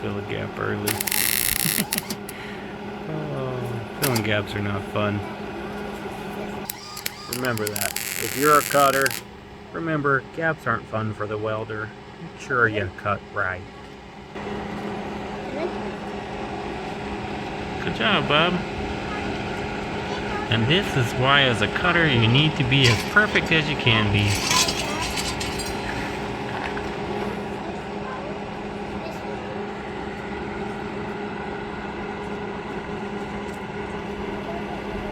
fill a gap early. Oh, filling gaps are not fun. Remember that. If you're a cutter, remember gaps aren't fun for the welder. Make sure you cut right. Good job, Bob. And this is why, as a cutter, you need to be as perfect as you can be.